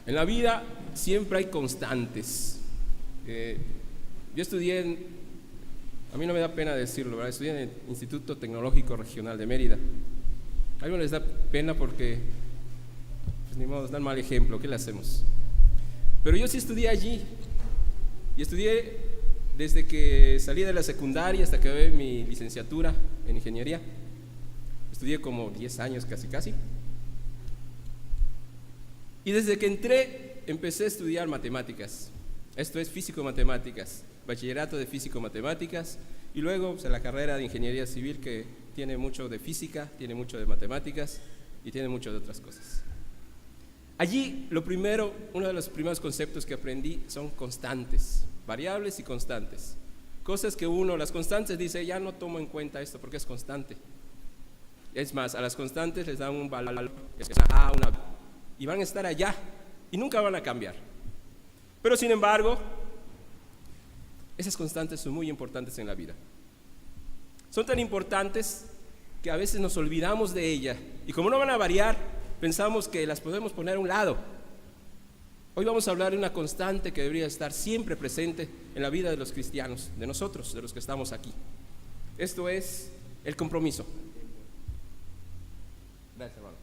En la vida siempre hay constantes. Yo estudié a mí no me da pena decirlo, ¿verdad? Estudié en el Instituto Tecnológico Regional de Mérida. A algunos les da pena porque, pues ni modo, dan mal ejemplo, ¿qué le hacemos? Pero yo sí estudié allí, y estudié desde que salí de la secundaria hasta que acabé mi licenciatura en ingeniería. Estudié como 10 años casi. Y desde que entré, empecé a estudiar matemáticas. Esto es físico-matemáticas, bachillerato de físico-matemáticas, y luego pues, la carrera de ingeniería civil, que tiene mucho de física, tiene mucho de matemáticas y tiene mucho de otras cosas. Allí, uno de los primeros conceptos que aprendí son constantes, variables y constantes. Cosas que las constantes dice, ya no tomo en cuenta esto porque es constante. Es más, a las constantes les dan un valor, es una A, una B, y van a estar allá y nunca van a cambiar. Pero sin embargo, esas constantes son muy importantes en la vida. Son tan importantes que a veces nos olvidamos de ellas, y como no van a variar, pensamos que las podemos poner a un lado. Hoy vamos a hablar de una constante que debería estar siempre presente en la vida de los cristianos, de nosotros, de los que estamos aquí. Esto es el compromiso. Gracias, hermano.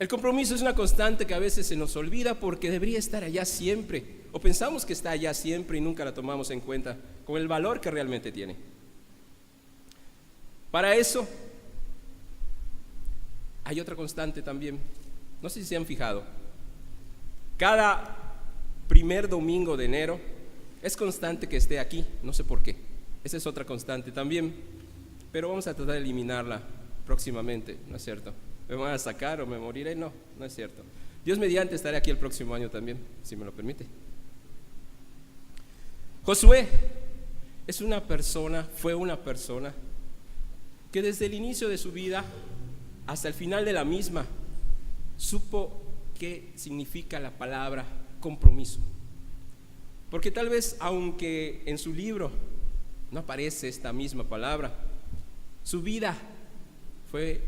El compromiso es una constante que a veces se nos olvida porque debería estar allá siempre, o pensamos que está allá siempre y nunca la tomamos en cuenta con el valor que realmente tiene. Para eso hay otra constante también. No sé si se han fijado. Cada primer domingo de enero es constante que esté aquí, no sé por qué. Esa es otra constante también, pero vamos a tratar de eliminarla próximamente, ¿no es cierto? ¿Me van a sacar o me moriré? No, no es cierto. Dios mediante estaré aquí el próximo año también, si me lo permite. Josué fue una persona que desde el inicio de su vida hasta el final de la misma supo qué significa la palabra compromiso. Porque tal vez, aunque en su libro no aparece esta misma palabra, su vida fue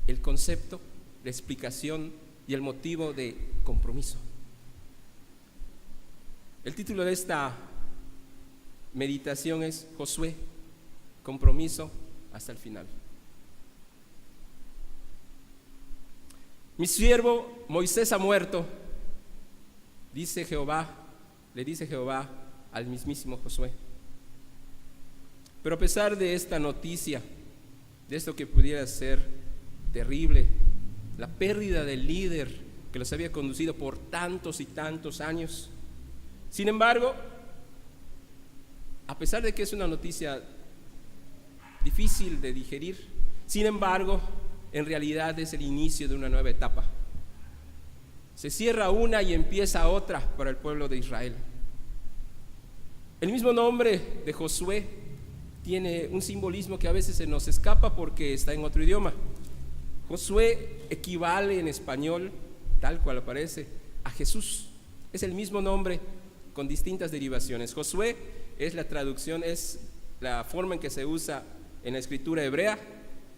el concepto, la explicación y el motivo de compromiso. El título de esta meditación es Josué, compromiso hasta el final. Mi siervo Moisés ha muerto, le dice Jehová al mismísimo Josué. Pero a pesar de esta noticia, de esto que pudiera ser terrible, la pérdida del líder que los había conducido por tantos y tantos años, sin embargo, a pesar de que es una noticia difícil de digerir, sin embargo, en realidad es el inicio de una nueva etapa. Se cierra una y empieza otra para el pueblo de Israel. El mismo nombre de Josué tiene un simbolismo que a veces se nos escapa porque está en otro idioma. Josué equivale en español, tal cual aparece, a Jesús. Es el mismo nombre con distintas derivaciones. Josué es la traducción, es la forma en que se usa en la escritura hebrea,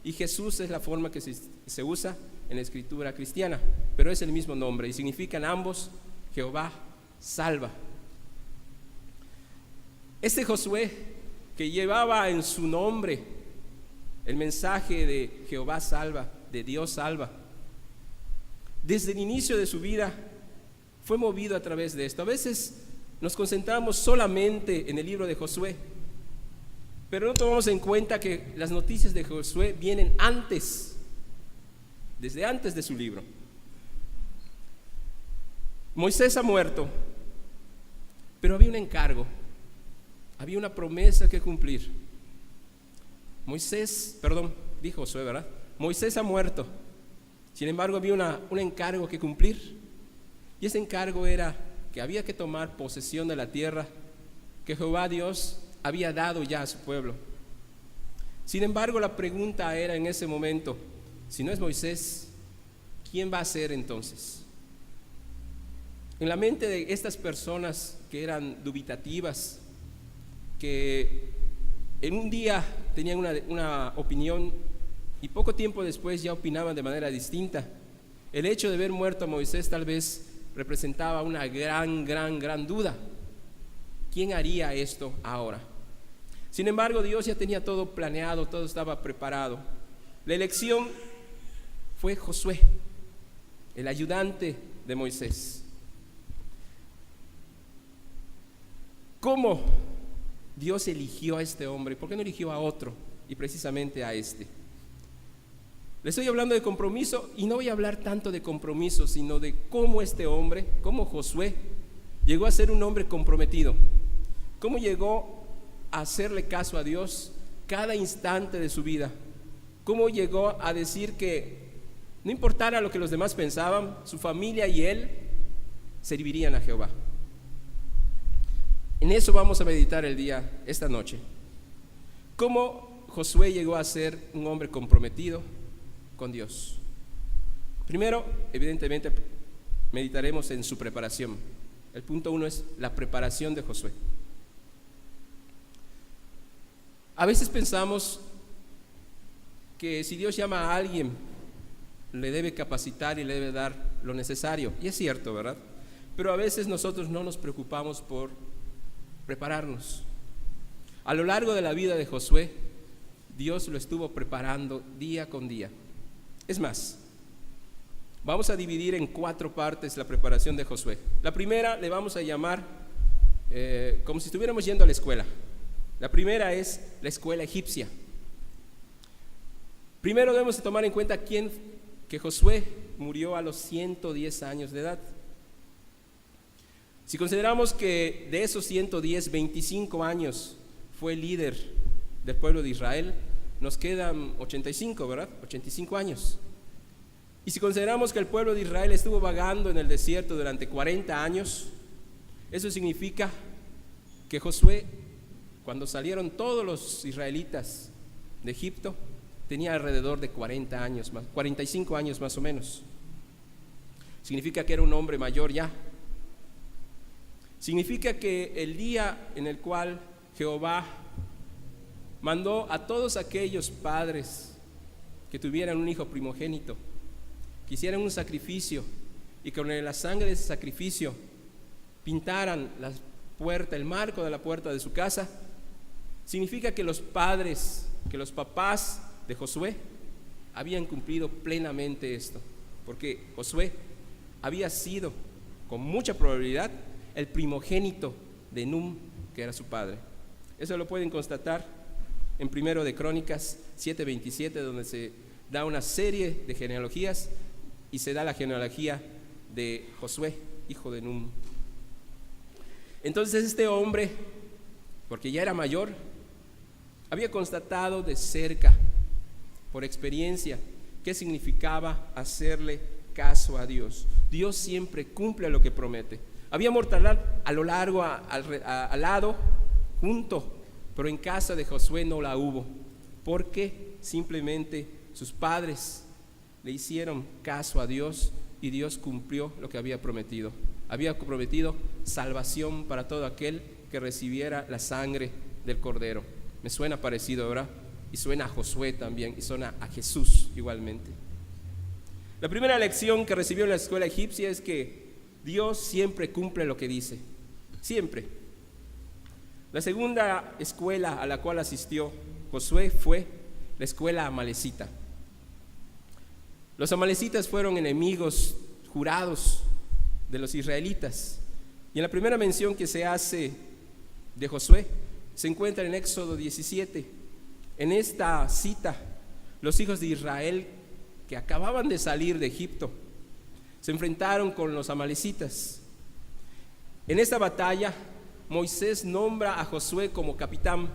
y Jesús es la forma que se usa en la escritura cristiana, pero es el mismo nombre y significan ambos Jehová salva. Este Josué, que llevaba en su nombre el mensaje de Jehová salva, de Dios salva, desde el inicio de su vida fue movido a través de esto. A veces nos concentramos solamente en el libro de Josué, pero no tomamos en cuenta que las noticias de Josué vienen desde antes de su libro. Moisés ha muerto, pero había un encargo, había una promesa que cumplir. Dijo Josué, ¿verdad? Moisés ha muerto, sin embargo había un encargo que cumplir, y ese encargo era que había que tomar posesión de la tierra que Jehová Dios había dado ya a su pueblo. Sin embargo, la pregunta era en ese momento, si no es Moisés, ¿quién va a ser entonces? En la mente de estas personas que eran dubitativas, que en un día tenían una opinión y poco tiempo después ya opinaban de manera distinta, el hecho de ver muerto a Moisés tal vez representaba una gran duda. ¿Quién haría esto ahora? Sin embargo, Dios ya tenía todo planeado, todo estaba preparado. La elección fue Josué, el ayudante de Moisés. ¿Cómo Dios eligió a este hombre? ¿Por qué no eligió a otro? Y precisamente a este. Le estoy hablando de compromiso y no voy a hablar tanto de compromiso, sino de cómo este hombre, cómo Josué, llegó a ser un hombre comprometido. Cómo llegó a hacerle caso a Dios cada instante de su vida. Cómo llegó a decir que no importara lo que los demás pensaban, su familia y él servirían a Jehová. En eso vamos a meditar esta noche. Cómo Josué llegó a ser un hombre comprometido con Dios. Primero, evidentemente, meditaremos en su preparación. El punto 1 es la preparación de Josué. A veces pensamos que si Dios llama a alguien, le debe capacitar y le debe dar lo necesario. Y es cierto, ¿verdad? Pero a veces nosotros no nos preocupamos por prepararnos. A lo largo de la vida de Josué, Dios lo estuvo preparando día con día. Es más, vamos a dividir en 4 partes la preparación de Josué. La primera le vamos a llamar como si estuviéramos yendo a la escuela. La primera es la escuela egipcia. Primero debemos de tomar en cuenta que Josué murió a los 110 años de edad. Si consideramos que de esos 110, 25 años fue líder del pueblo de Israel, nos quedan 85, ¿verdad? 85 años. Y si consideramos que el pueblo de Israel estuvo vagando en el desierto durante 40 años, eso significa que Josué, cuando salieron todos los israelitas de Egipto, tenía alrededor de 40 años, 45 años más o menos. Significa que era un hombre mayor ya. Significa que el día en el cual Jehová mandó a todos aquellos padres que tuvieran un hijo primogénito, que hicieran un sacrificio y con la sangre de ese sacrificio pintaran la puerta, el marco de la puerta de su casa, significa que los papás de Josué habían cumplido plenamente esto, porque Josué había sido con mucha probabilidad el primogénito de Num, que era su padre. Eso lo pueden constatar en 1 de Crónicas 7:27, donde se da una serie de genealogías y se da la genealogía de Josué, hijo de Num. Entonces este hombre, porque ya era mayor, había constatado de cerca, por experiencia, qué significaba hacerle caso a Dios. Dios siempre cumple lo que promete. Había mortandad a lo largo, al lado, junto, pero en casa de Josué no la hubo, porque simplemente sus padres le hicieron caso a Dios y Dios cumplió lo que había prometido. Había prometido salvación para todo aquel que recibiera la sangre del Cordero. Me suena parecido, ¿verdad? Y suena a Josué también, y suena a Jesús igualmente. La primera lección que recibió en la escuela egipcia es que Dios siempre cumple lo que dice, siempre. La segunda escuela a la cual asistió Josué fue la escuela amalecita. Los amalecitas fueron enemigos jurados de los israelitas. Y en la primera mención que se hace de Josué se encuentra en Éxodo 17. En esta cita, los hijos de Israel que acababan de salir de Egipto se enfrentaron con los amalecitas. En esta batalla, Moisés nombra a Josué como capitán,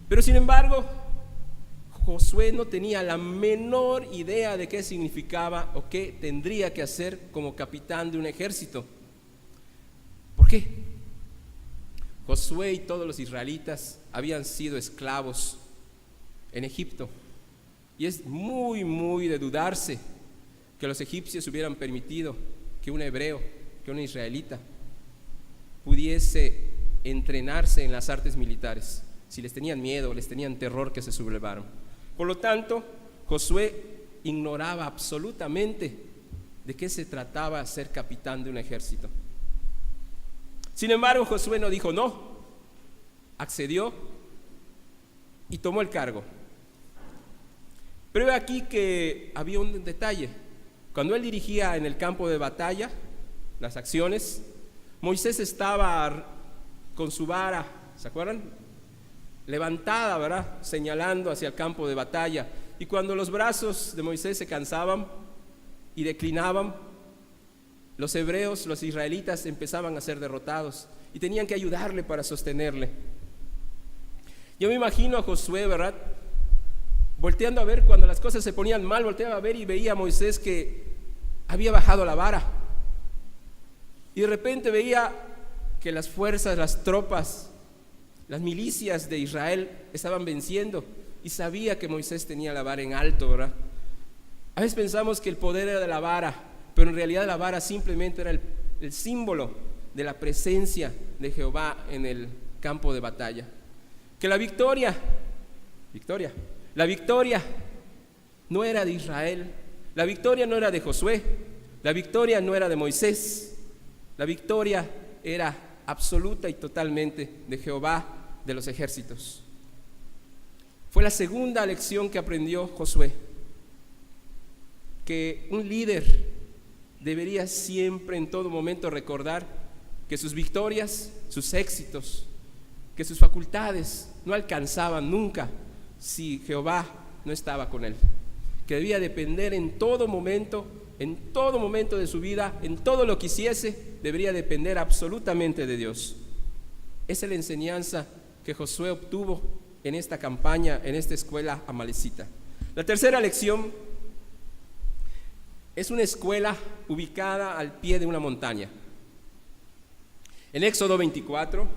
pero sin embargo, Josué no tenía la menor idea de qué significaba o qué tendría que hacer como capitán de un ejército. ¿Por qué? Josué y todos los israelitas habían sido esclavos en Egipto, y es muy de dudarse que los egipcios hubieran permitido que un hebreo, que un israelita pudiese entrenarse en las artes militares, si les tenían miedo, les tenían terror que se sublevaron. Por lo tanto, Josué ignoraba absolutamente de qué se trataba ser capitán de un ejército. Sin embargo, Josué no dijo no, accedió y tomó el cargo. Pero aquí que había un detalle. Cuando él dirigía en el campo de batalla las acciones, Moisés estaba con su vara, ¿se acuerdan? Levantada, ¿verdad? Señalando hacia el campo de batalla. Y cuando los brazos de Moisés se cansaban y declinaban, los hebreos, los israelitas empezaban a ser derrotados y tenían que ayudarle para sostenerle. Yo me imagino a Josué, ¿verdad? Volteando a ver cuando las cosas se ponían mal, volteaba a ver y veía a Moisés que había bajado la vara. Y de repente veía que las fuerzas, las tropas, las milicias de Israel estaban venciendo y sabía que Moisés tenía la vara en alto, ¿verdad? A veces pensamos que el poder era de la vara, pero en realidad la vara simplemente era el símbolo de la presencia de Jehová en el campo de batalla. Que la victoria no era de Israel, la victoria no era de Josué, la victoria no era de Moisés, la victoria era absoluta y totalmente de Jehová de los ejércitos. Fue la segunda lección que aprendió Josué, que un líder debería siempre en todo momento recordar que sus victorias, sus éxitos, que sus facultades no alcanzaban nunca si Jehová no estaba con él, que debía depender en todo momento de su vida, en todo lo que hiciese, debería depender absolutamente de Dios. Esa es la enseñanza que Josué obtuvo en esta campaña, en esta escuela amalecita. La tercera lección es una escuela ubicada al pie de una montaña. En Éxodo 24,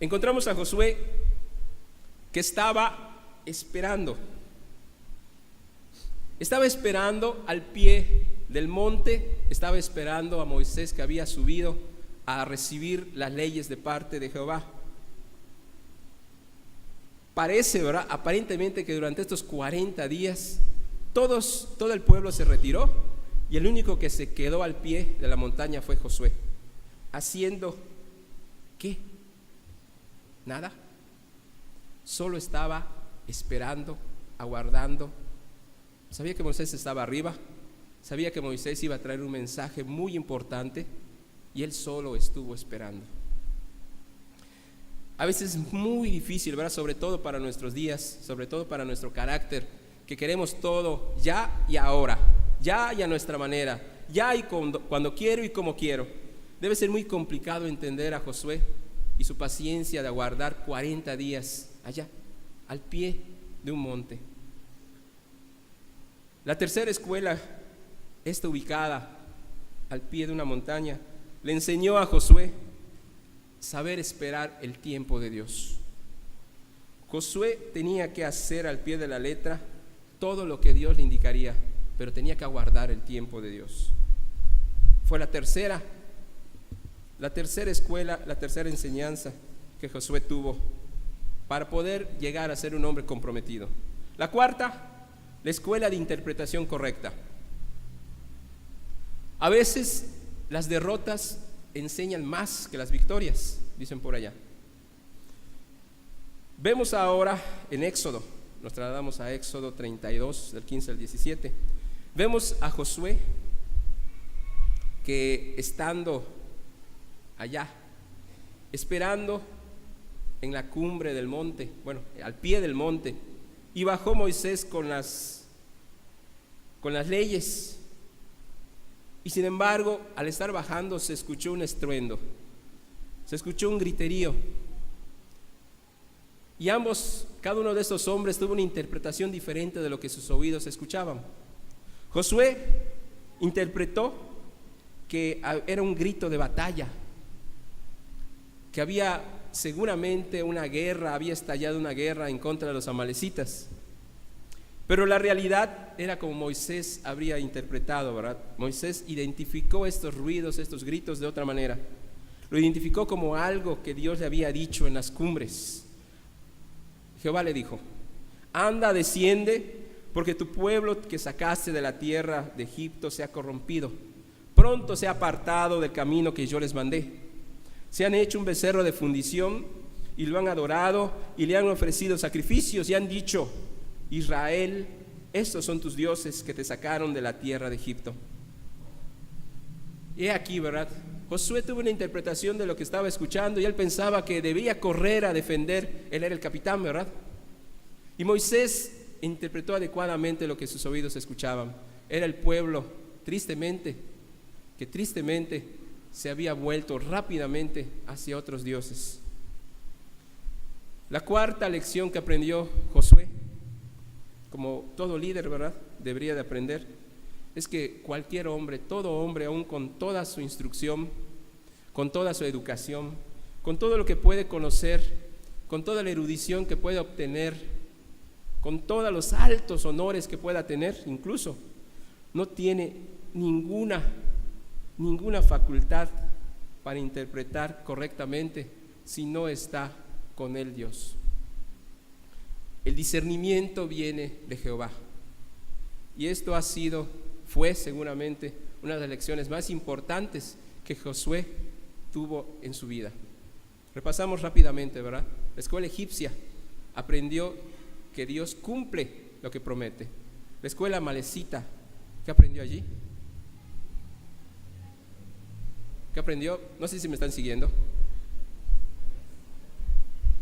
encontramos a Josué que estaba esperando al pie del monte, estaba esperando a Moisés que había subido a recibir las leyes de parte de Jehová. Parece, ¿verdad? Aparentemente que durante estos 40 días todo el pueblo se retiró y el único que se quedó al pie de la montaña fue Josué, haciendo ¿qué? Nada. Solo estaba esperando, aguardando. Sabía que Moisés estaba arriba, sabía que Moisés iba a traer un mensaje muy importante y él solo estuvo esperando. A veces es muy difícil, ¿verdad? Sobre todo para nuestros días, sobre todo para nuestro carácter, que queremos todo ya y ahora, ya y a nuestra manera, ya y cuando quiero y como quiero. Debe ser muy complicado entender a Josué y su paciencia de aguardar 40 días allá, al pie de un monte. La tercera escuela, esta ubicada al pie de una montaña, le enseñó a Josué saber esperar el tiempo de Dios. Josué tenía que hacer al pie de la letra todo lo que Dios le indicaría, pero tenía que aguardar el tiempo de Dios. Fue la tercera escuela, la tercera enseñanza que Josué tuvo para poder llegar a ser un hombre comprometido. La cuarta, la escuela de interpretación correcta. A veces las derrotas enseñan más que las victorias, dicen por allá. Vemos ahora en Éxodo, nos trasladamos a Éxodo 32, del 15 al 17. Vemos a Josué que estando allá, esperando en la cumbre del monte, bueno, al pie del monte, y bajó Moisés con las leyes. Y sin embargo, al estar bajando se escuchó un estruendo, se escuchó un griterío. Y cada uno de estos hombres tuvo una interpretación diferente de lo que sus oídos escuchaban. Josué interpretó que era un grito de batalla, que había seguramente había estallado una guerra en contra de los amalecitas. Pero la realidad era como Moisés habría interpretado, ¿verdad? Moisés identificó estos ruidos, estos gritos de otra manera. Lo identificó como algo que Dios le había dicho en las cumbres. Jehová le dijo: anda, desciende, porque tu pueblo que sacaste de la tierra de Egipto se ha corrompido. Pronto se ha apartado del camino que yo les mandé. Se han hecho un becerro de fundición y lo han adorado y le han ofrecido sacrificios y han dicho: Israel, estos son tus dioses que te sacaron de la tierra de Egipto. Y aquí, ¿verdad? Josué tuvo una interpretación de lo que estaba escuchando y él pensaba que debía correr a defender. Él era el capitán, ¿verdad? Y Moisés interpretó adecuadamente lo que sus oídos escuchaban. Era el pueblo, tristemente se había vuelto rápidamente hacia otros dioses. La cuarta lección que aprendió Josué, como todo líder, ¿verdad?, debería de aprender, es que cualquier hombre, todo hombre, aún con toda su instrucción, con toda su educación, con todo lo que puede conocer, con toda la erudición que puede obtener, con todos los altos honores que pueda tener, incluso, no tiene ninguna facultad para interpretar correctamente si no está con él Dios. El discernimiento viene de Jehová. Y esto fue seguramente una de las lecciones más importantes que Josué tuvo en su vida. Repasamos rápidamente, ¿verdad? La escuela egipcia aprendió que Dios cumple lo que promete. La escuela amalecita, ¿qué aprendió allí? ¿Qué aprendió? No sé si me están siguiendo.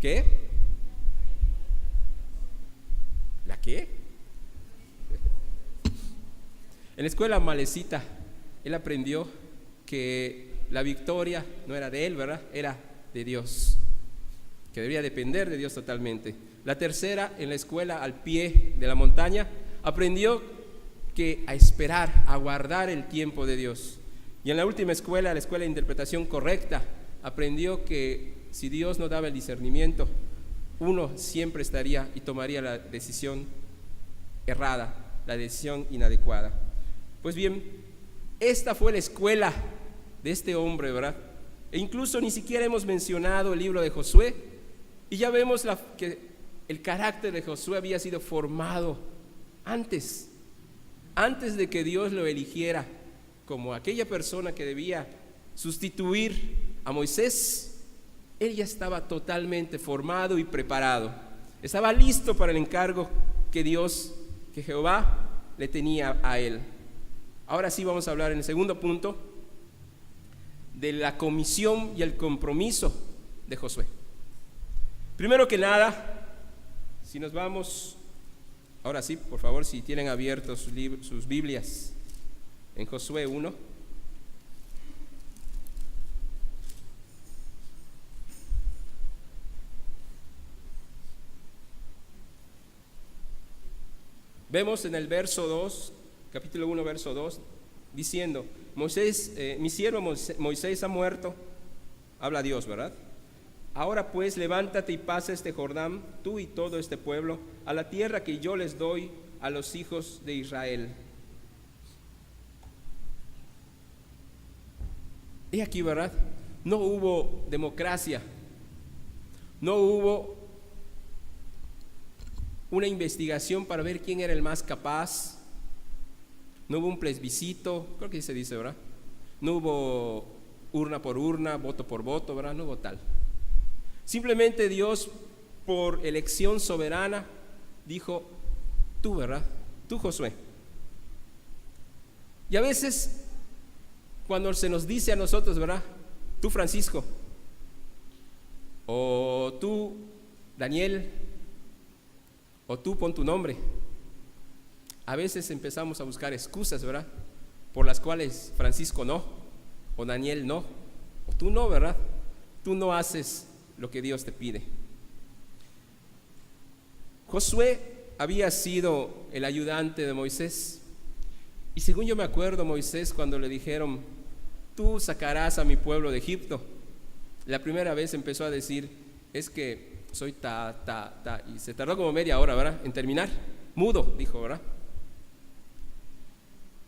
¿Qué? ¿La qué? En la escuela amalecita, él aprendió que la victoria no era de él, ¿verdad? Era de Dios, que debía depender de Dios totalmente. La tercera, en la escuela al pie de la montaña, aprendió que a esperar, a guardar el tiempo de Dios. Y en la última escuela, la escuela de interpretación correcta, aprendió que si Dios no daba el discernimiento, uno siempre estaría y tomaría la decisión errada, la decisión inadecuada. Pues bien, esta fue la escuela de este hombre, ¿verdad? E incluso ni siquiera hemos mencionado el libro de Josué, y ya vemos que el carácter de Josué había sido formado antes de que Dios lo eligiera como aquella persona que debía sustituir a Moisés. Él ya estaba totalmente formado y preparado, estaba listo para el encargo que Jehová le tenía a él. Ahora sí vamos a hablar en el segundo punto de la comisión y el compromiso de Josué. Primero que nada, si nos vamos, ahora sí, por favor, si tienen abiertos sus Biblias en Josué 1. Vemos en el verso 2, capítulo 1, verso 2, diciendo: mi siervo Moisés ha muerto. Habla Dios, ¿verdad? Ahora pues levántate y pasa este Jordán, tú y todo este pueblo, a la tierra que yo les doy a los hijos de Israel. Y aquí, ¿verdad? No hubo democracia, no hubo una investigación para ver quién era el más capaz, no hubo un plebiscito, creo que se dice, ¿verdad? No hubo urna por urna, voto por voto, ¿verdad? No hubo tal. Simplemente Dios, por elección soberana, dijo: tú, ¿verdad? Tú, Josué. Y a veces, cuando se nos dice a nosotros, ¿verdad? Tú, Francisco, o tú, Daniel, o tú, pon tu nombre. A veces empezamos a buscar excusas, ¿verdad? Por las cuales Francisco no, o Daniel no, o tú no, ¿verdad? Tú no haces lo que Dios te pide. Josué había sido el ayudante de Moisés, y según yo me acuerdo, Moisés, cuando le dijeron: tú sacarás a mi pueblo de Egipto, la primera vez empezó a decir: es que soy y se tardó como media hora, ¿verdad?, en terminar. Mudo, dijo, ¿verdad?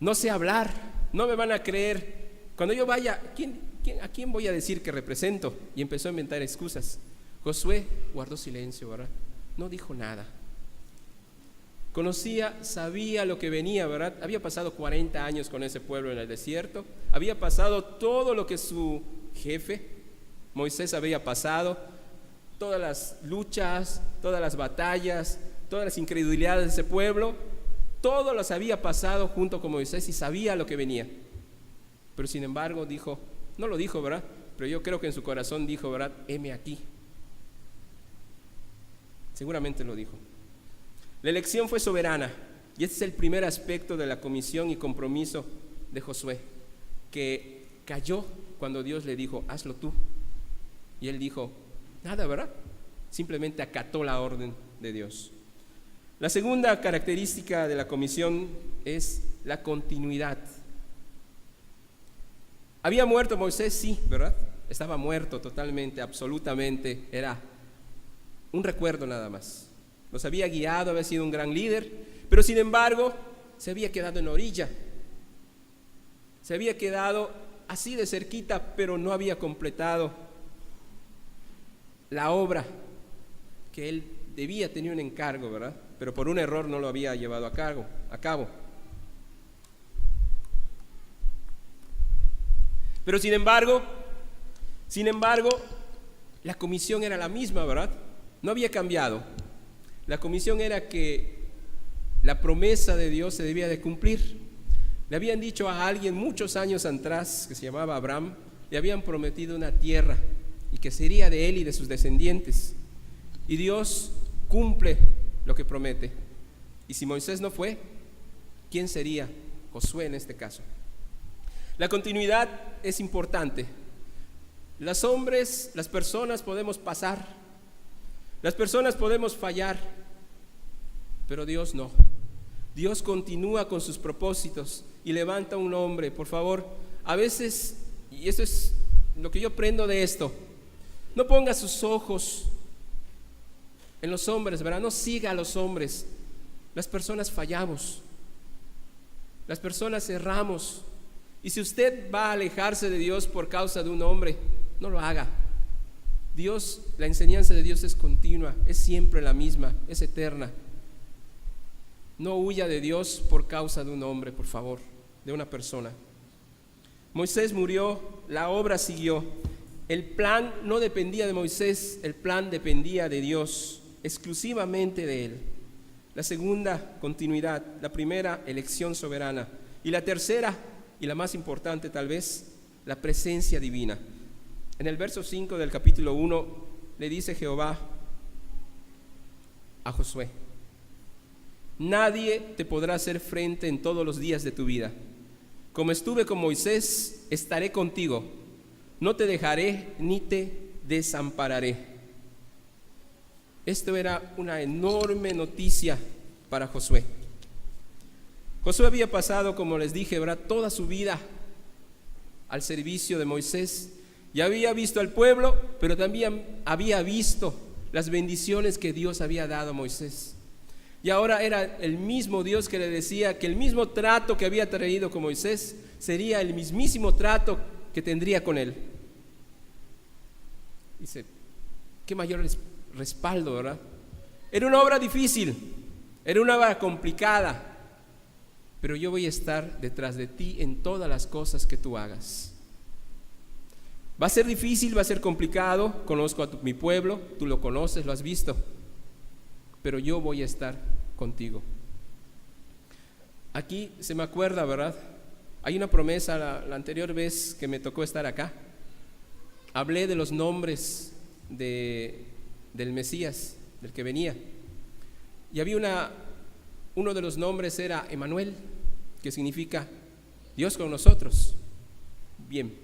No sé hablar, no me van a creer. Cuando yo vaya, ¿a quién voy a decir que represento? Y empezó a inventar excusas. Josué guardó silencio, ¿verdad? no dijo nada. Conocía, sabía lo que venía, ¿verdad? Había pasado 40 años con ese pueblo en el desierto, había pasado todo lo que su jefe, Moisés, había pasado, todas las luchas, todas las batallas, todas las incredulidades de ese pueblo, todo las había pasado junto con Moisés y sabía lo que venía. Pero sin embargo dijo, no lo dijo, ¿verdad? Pero yo creo que en su corazón dijo, ¿verdad? Heme aquí. Seguramente lo dijo. La elección fue soberana y este es el primer aspecto de la comisión y compromiso de Josué, que cayó cuando Dios le dijo, hazlo tú. Y él dijo, nada, ¿verdad? Simplemente acató la orden de Dios. La segunda característica de la comisión es la continuidad. ¿Había muerto Moisés? Sí, ¿verdad? Estaba muerto totalmente, absolutamente, era un recuerdo nada más. Nos había guiado, había sido un gran líder, pero sin embargo se había quedado en la orilla. Se había quedado así de cerquita, pero no había completado la obra que él debía tener un encargo, ¿verdad? Pero por un error no lo había llevado a cabo. Pero sin embargo, la comisión era la misma, ¿verdad? No había cambiado. La comisión era que la promesa de Dios se debía de cumplir. Le habían dicho a alguien muchos años atrás, que se llamaba Abraham, le habían prometido una tierra y que sería de él y de sus descendientes. Y Dios cumple lo que promete. Y si Moisés no fue, ¿quién sería? Josué en este caso. La continuidad es importante. Las personas podemos pasar, las personas podemos fallar, pero Dios no. Dios continúa con sus propósitos y levanta un hombre. Por favor, a veces, y eso es lo que yo aprendo de esto, no ponga sus ojos en los hombres, ¿verdad? No siga a los hombres. Las personas fallamos, las personas erramos. Y si usted va a alejarse de Dios por causa de un hombre, no lo haga. Dios, la enseñanza de Dios es continua, es siempre la misma, es eterna. No huya de Dios por causa de un hombre, por favor, de una persona. Moisés murió, la obra siguió. El plan no dependía de Moisés, el plan dependía de Dios, exclusivamente de él. La segunda, continuidad. La primera, elección soberana. Y la tercera, y la más importante tal vez, la presencia divina. En el verso 5 del capítulo 1 le dice Jehová a Josué: nadie te podrá hacer frente en todos los días de tu vida. Como estuve con Moisés, estaré contigo. No te dejaré ni te desampararé. Esto era una enorme noticia para Josué. Josué había pasado, como les dije, ¿verdad?, toda su vida al servicio de Moisés. Ya había visto al pueblo, pero también había visto las bendiciones que Dios había dado a Moisés. Y ahora era el mismo Dios que le decía que el mismo trato que había traído con Moisés sería el mismísimo trato que tendría con él. Dice, qué mayor respaldo, ¿verdad? Era una obra difícil, era una obra complicada, pero yo voy a estar detrás de ti en todas las cosas que tú hagas. Va a ser difícil, va a ser complicado, conozco a mi pueblo, tú lo conoces, lo has visto, pero yo voy a estar contigo. Aquí se me acuerda, ¿verdad? Hay una promesa, la anterior vez que me tocó estar acá, hablé de los nombres del Mesías, del que venía, y había uno de los nombres era Emanuel, que significa Dios con nosotros. Bien,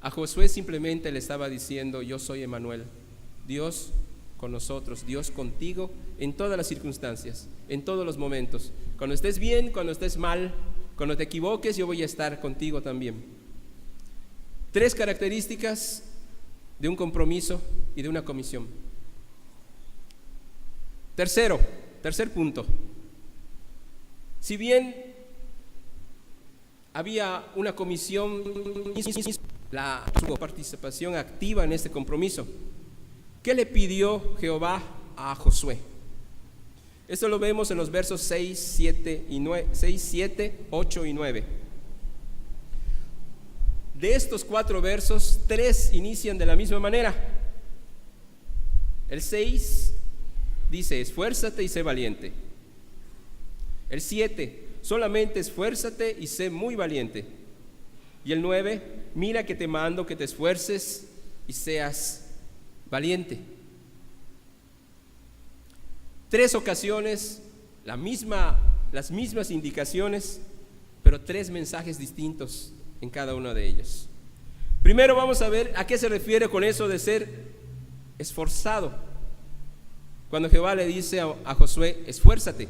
a Josué simplemente le estaba diciendo: yo soy Emanuel, Dios con nosotros, Dios contigo en todas las circunstancias, en todos los momentos. Cuando estés bien, cuando estés mal, cuando te equivoques, yo voy a estar contigo también. 3 características de un compromiso y de una comisión. Tercer punto. Si bien había una comisión, su participación activa en este compromiso, ¿qué le pidió Jehová a Josué? Esto lo vemos en los versos 6, 7, 8 y 9. De estos 4 versos, 3 inician de la misma manera. El 6 dice: esfuérzate y sé valiente. El 7: solamente esfuérzate y sé muy valiente. Y el 9: mira que te mando que te esfuerces y seas valiente. 3 ocasiones, las mismas indicaciones, pero 3 mensajes distintos en cada uno de ellos. Primero vamos a ver a qué se refiere con eso de ser esforzado. Cuando Jehová le dice a Josué: esfuérzate.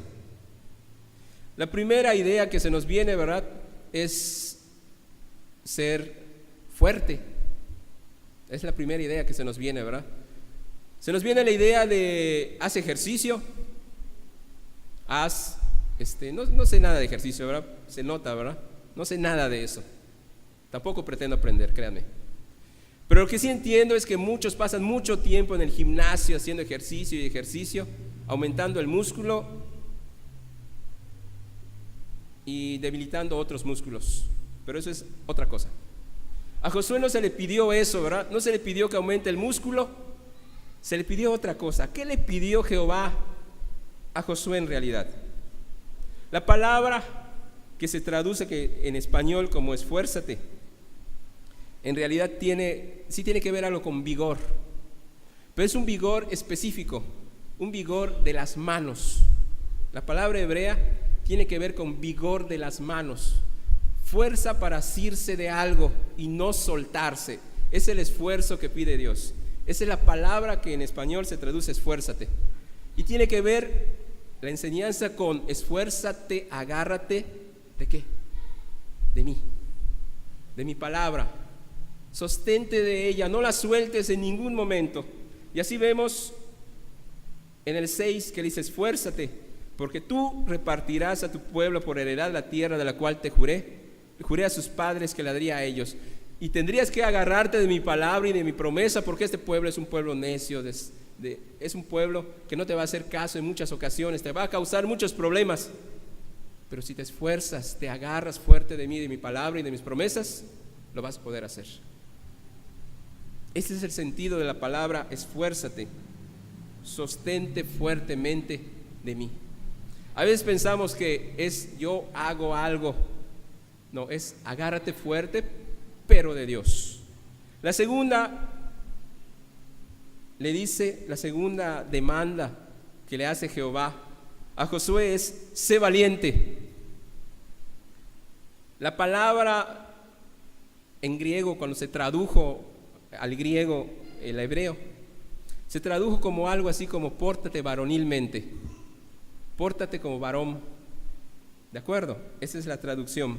La primera idea que se nos viene, ¿verdad?, es ser fuerte. Es la primera idea que se nos viene, ¿verdad? Se nos viene la idea de haz ejercicio, no sé nada de ejercicio, ¿verdad? Se nota, ¿verdad? No sé nada de eso. Tampoco pretendo aprender, créanme. Pero lo que sí entiendo es que muchos pasan mucho tiempo en el gimnasio haciendo ejercicio y ejercicio, aumentando el músculo y debilitando otros músculos. Pero eso es otra cosa. A Josué no se le pidió eso, ¿verdad? No se le pidió que aumente el músculo, se le pidió otra cosa. ¿Qué le pidió Jehová a Josué en realidad? La palabra que se traduce en español como esfuérzate, en realidad sí tiene que ver algo con vigor, pero es un vigor específico, un vigor de las manos. La palabra hebrea tiene que ver con vigor de las manos, fuerza para asirse de algo y no soltarse. Es el esfuerzo que pide Dios. Esa es la palabra que en español se traduce esfuérzate. Y tiene que ver la enseñanza con esfuérzate, agárrate, ¿de qué? De mí, de mi palabra. Sostente de ella, no la sueltes en ningún momento. Y así vemos en el 6 que dice: esfuérzate, porque tú repartirás a tu pueblo por heredad la tierra de la cual te juré a sus padres que la daría a ellos. Y tendrías que agarrarte de mi palabra y de mi promesa, porque este pueblo es un pueblo necio, es un pueblo que no te va a hacer caso en muchas ocasiones, te va a causar muchos problemas. Pero si te esfuerzas, te agarras fuerte de mí, de mi palabra y de mis promesas, lo vas a poder hacer. Ese es el sentido de la palabra esfuérzate. Sostente fuertemente de mí. A veces pensamos que es yo hago algo. No, es agárrate fuerte, pero de Dios. La segunda demanda que le hace Jehová a Josué es: sé valiente. La palabra en griego, cuando se tradujo al griego, el hebreo, se tradujo como algo así como pórtate varonilmente, pórtate como varón. ¿De acuerdo? Esa es la traducción.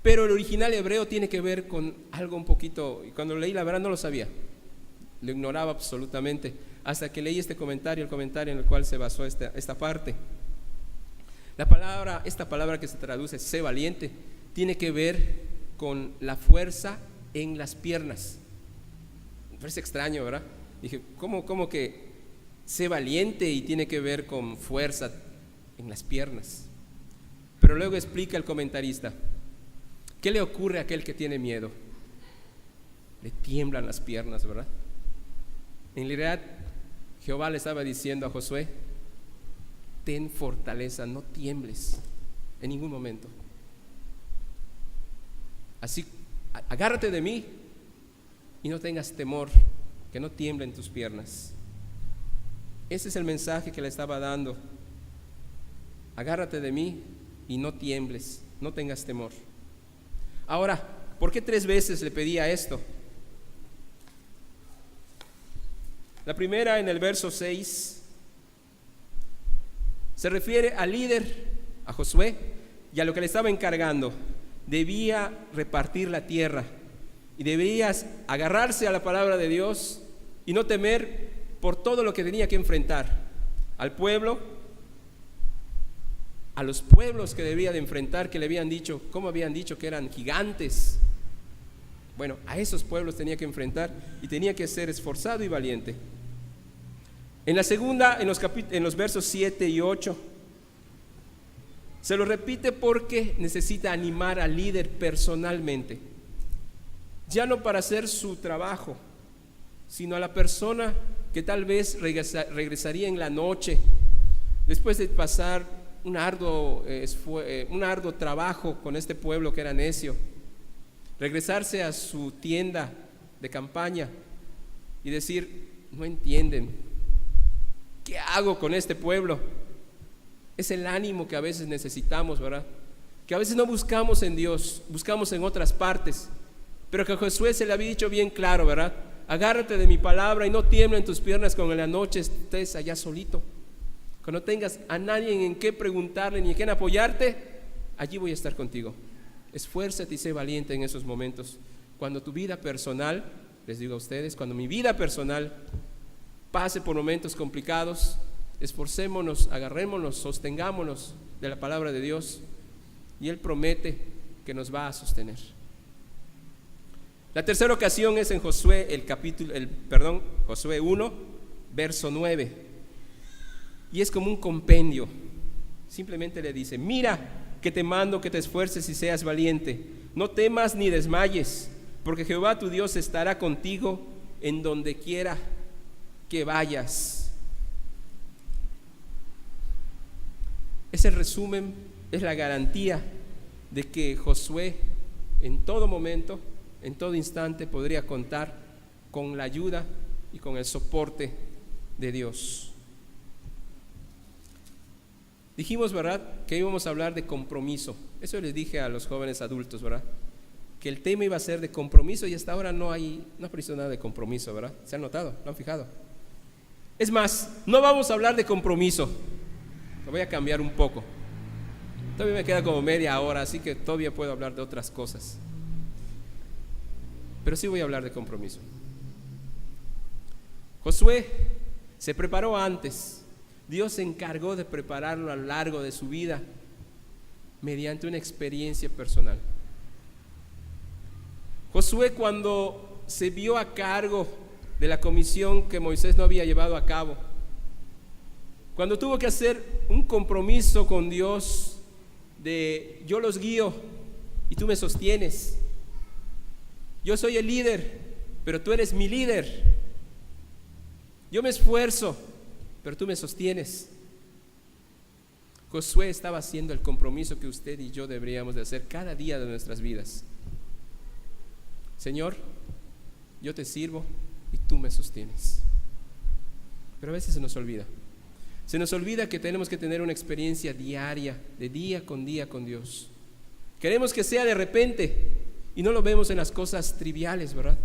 Pero el original hebreo tiene que ver con algo un poquito, y cuando lo leí la verdad no lo sabía, lo ignoraba absolutamente, hasta que leí el comentario en el cual se basó esta parte. Esta palabra que se traduce sé valiente, tiene que ver con la fuerza en las piernas. Me parece extraño, ¿verdad? Dije, ¿cómo que sé valiente y tiene que ver con fuerza en las piernas? Pero luego explica el comentarista: ¿qué le ocurre a aquel que tiene miedo? Le tiemblan las piernas, ¿verdad? En realidad, Jehová le estaba diciendo a Josué: ten fortaleza, no tiembles en ningún momento. Así, agárrate de mí y no tengas temor, que no tiemblen tus piernas. Ese es el mensaje que le estaba dando: agárrate de mí y no tiembles, no tengas temor. Ahora, ¿por qué 3 veces le pedía esto? La primera, en el verso 6, se refiere al líder, a Josué, y a lo que le estaba encargando. Debía repartir la tierra y debías agarrarse a la palabra de Dios y no temer por todo lo que tenía que enfrentar. Al pueblo, a los pueblos que debía de enfrentar, que le habían dicho, ¿cómo habían dicho que eran gigantes? Bueno, a esos pueblos tenía que enfrentar y tenía que ser esforzado y valiente. En la segunda, en los versos 7 y 8, se lo repite porque necesita animar al líder personalmente, ya no para hacer su trabajo, sino a la persona que tal vez regresaría en la noche, después de pasar un arduo trabajo con este pueblo que era necio, regresarse a su tienda de campaña y decir: no entienden, ¿qué hago con este pueblo? Es el ánimo que a veces necesitamos, ¿verdad? Que a veces no buscamos en Dios, buscamos en otras partes, pero que a Josué se le había dicho bien claro, ¿verdad? Agárrate de mi palabra y no tiemblen tus piernas cuando en la noche estés allá solito. Cuando tengas a nadie en qué preguntarle ni en qué apoyarte, allí voy a estar contigo. Esfuérzate y sé valiente en esos momentos. Cuando tu vida personal, les digo a ustedes, cuando mi vida personal pase por momentos complicados, esforcémonos, agarrémonos, sostengámonos de la palabra de Dios, y Él promete que nos va a sostener. La tercera ocasión es en Josué, Josué 1, verso 9, y es como un compendio. Simplemente le dice: mira que te mando que te esfuerces y seas valiente, no temas ni desmayes, porque Jehová tu Dios estará contigo en donde quiera que vayas. Es el resumen, es la garantía de que Josué en todo momento, en todo instante podría contar con la ayuda y con el soporte de Dios. Dijimos, ¿verdad?, que íbamos a hablar de compromiso. Eso les dije a los jóvenes adultos, ¿verdad?, que el tema iba a ser de compromiso, y hasta ahora no apareció nada de compromiso, ¿verdad? ¿Se han notado? ¿Lo han fijado? Es más, no vamos a hablar de compromiso. Lo voy a cambiar un poco. Todavía me queda como media hora, así que todavía puedo hablar de otras cosas. Pero sí voy a hablar de compromiso. Josué se preparó antes. Dios se encargó de prepararlo a lo largo de su vida mediante una experiencia personal. Josué, cuando se vio a cargo de la comisión que Moisés no había llevado a cabo, cuando tuvo que hacer un compromiso con Dios de: yo los guío y tú me sostienes, yo soy el líder, pero tú eres mi líder, yo me esfuerzo, pero tú me sostienes. Josué estaba haciendo el compromiso que usted y yo deberíamos de hacer cada día de nuestras vidas. Señor, yo te sirvo y tú me sostienes. Pero a veces se nos olvida. Se nos olvida que tenemos que tener una experiencia diaria, de día con Dios. Queremos que sea de repente y no lo vemos en las cosas triviales, ¿verdad?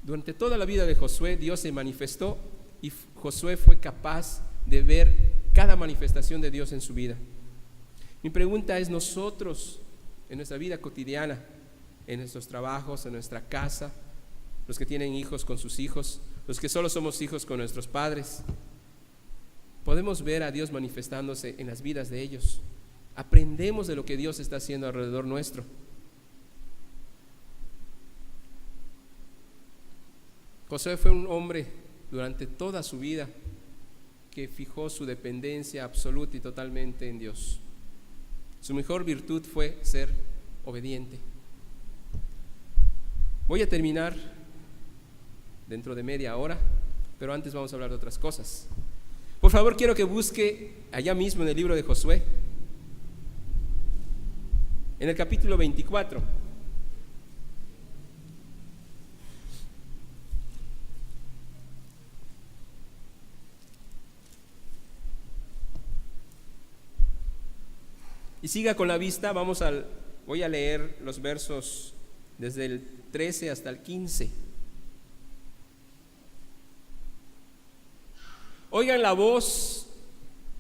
Durante toda la vida de Josué, Dios se manifestó y Josué fue capaz de ver cada manifestación de Dios en su vida. Mi pregunta es: nosotros, en nuestra vida cotidiana, en nuestros trabajos, en nuestra casa, los que tienen hijos con sus hijos, los que solo somos hijos con nuestros padres, ¿podemos ver a Dios manifestándose en las vidas de ellos? ¿Aprendemos de lo que Dios está haciendo alrededor nuestro? Josué fue un hombre durante toda su vida que fijó su dependencia absoluta y totalmente en Dios. Su mejor virtud fue ser obediente. Voy a terminar dentro de media hora, pero antes vamos a hablar de otras cosas. Por favor, quiero que busque allá mismo en el libro de Josué, en el capítulo 24. Y siga con la vista. Voy a leer los versos desde el 13 hasta el 15. Oigan la voz,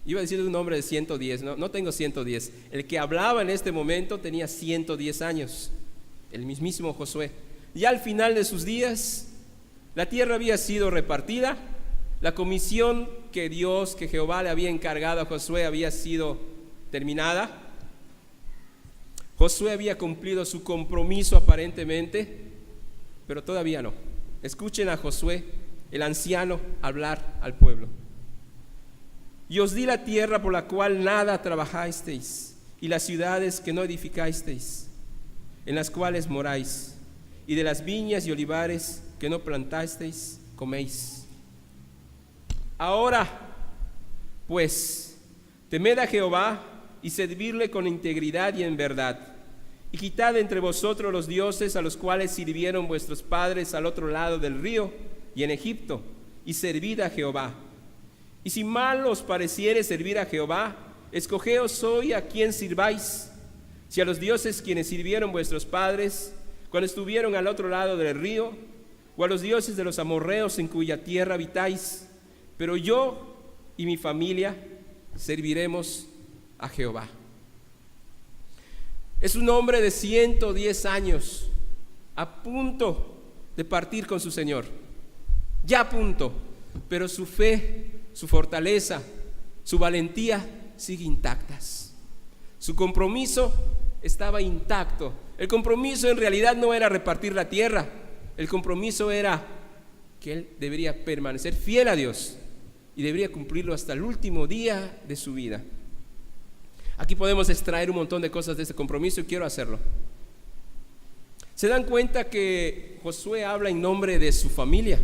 iba a decir de un hombre de 110, no tengo 110. El que hablaba en este momento tenía 110 años, el mismísimo Josué. Ya al final de sus días, la tierra había sido repartida, la comisión que Jehová le había encargado a Josué había sido terminada. Josué había cumplido su compromiso aparentemente, pero todavía no. Escuchen a Josué el anciano, hablar al pueblo. Y os di la tierra por la cual nada trabajasteis, y las ciudades que no edificasteis, en las cuales moráis, y de las viñas y olivares que no plantasteis, coméis. Ahora, pues, temed a Jehová y servirle con integridad y en verdad, y quitad entre vosotros los dioses a los cuales sirvieron vuestros padres al otro lado del río y en Egipto, y servid a Jehová. Y si mal os pareciere servir a Jehová, escogeos hoy a quién sirváis, si a los dioses quienes sirvieron vuestros padres cuando estuvieron al otro lado del río, o a los dioses de los amorreos en cuya tierra habitáis, pero yo y mi familia serviremos a Jehová. Es un hombre de 110 años, a punto de partir con su Señor, ya a punto, pero su fe, su fortaleza, su valentía sigue intactas. Su compromiso estaba intacto. El compromiso en realidad no era repartir la tierra, el compromiso era que él debería permanecer fiel a Dios y debería cumplirlo hasta el último día de su vida. Aquí podemos extraer un montón de cosas de ese compromiso y quiero hacerlo. ¿Se dan cuenta que Josué habla en nombre de su familia?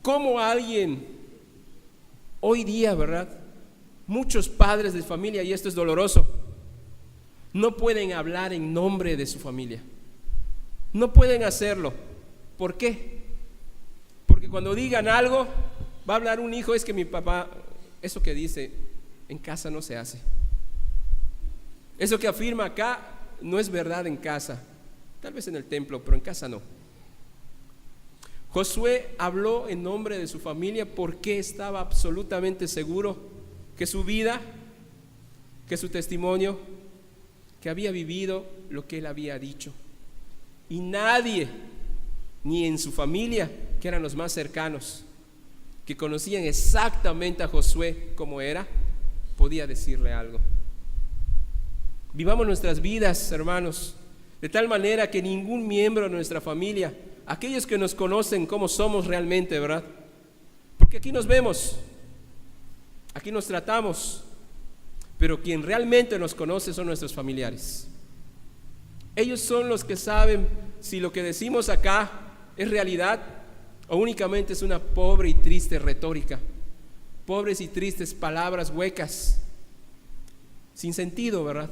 ¿Cómo alguien hoy día, verdad? Muchos padres de familia, y esto es doloroso, no pueden hablar en nombre de su familia. No pueden hacerlo. ¿Por qué? Porque cuando digan algo, va a hablar un hijo, es que mi papá, eso que dice, en casa no se hace. Eso que afirma acá no es verdad en casa. Tal vez en el templo, pero en casa no. Josué habló en nombre de su familia porque estaba absolutamente seguro que su vida, que su testimonio, que había vivido lo que él había dicho. Y nadie, ni en su familia, que eran los más cercanos, que conocían exactamente a Josué como era, podía decirle algo. Vivamos nuestras vidas, hermanos, de tal manera que ningún miembro de nuestra familia, aquellos que nos conocen como somos realmente, ¿verdad? Porque aquí nos vemos, aquí nos tratamos, pero quien realmente nos conoce son nuestros familiares. Ellos son los que saben si lo que decimos acá es realidad o únicamente es una pobre y triste retórica, pobres y tristes palabras huecas, sin sentido, ¿verdad?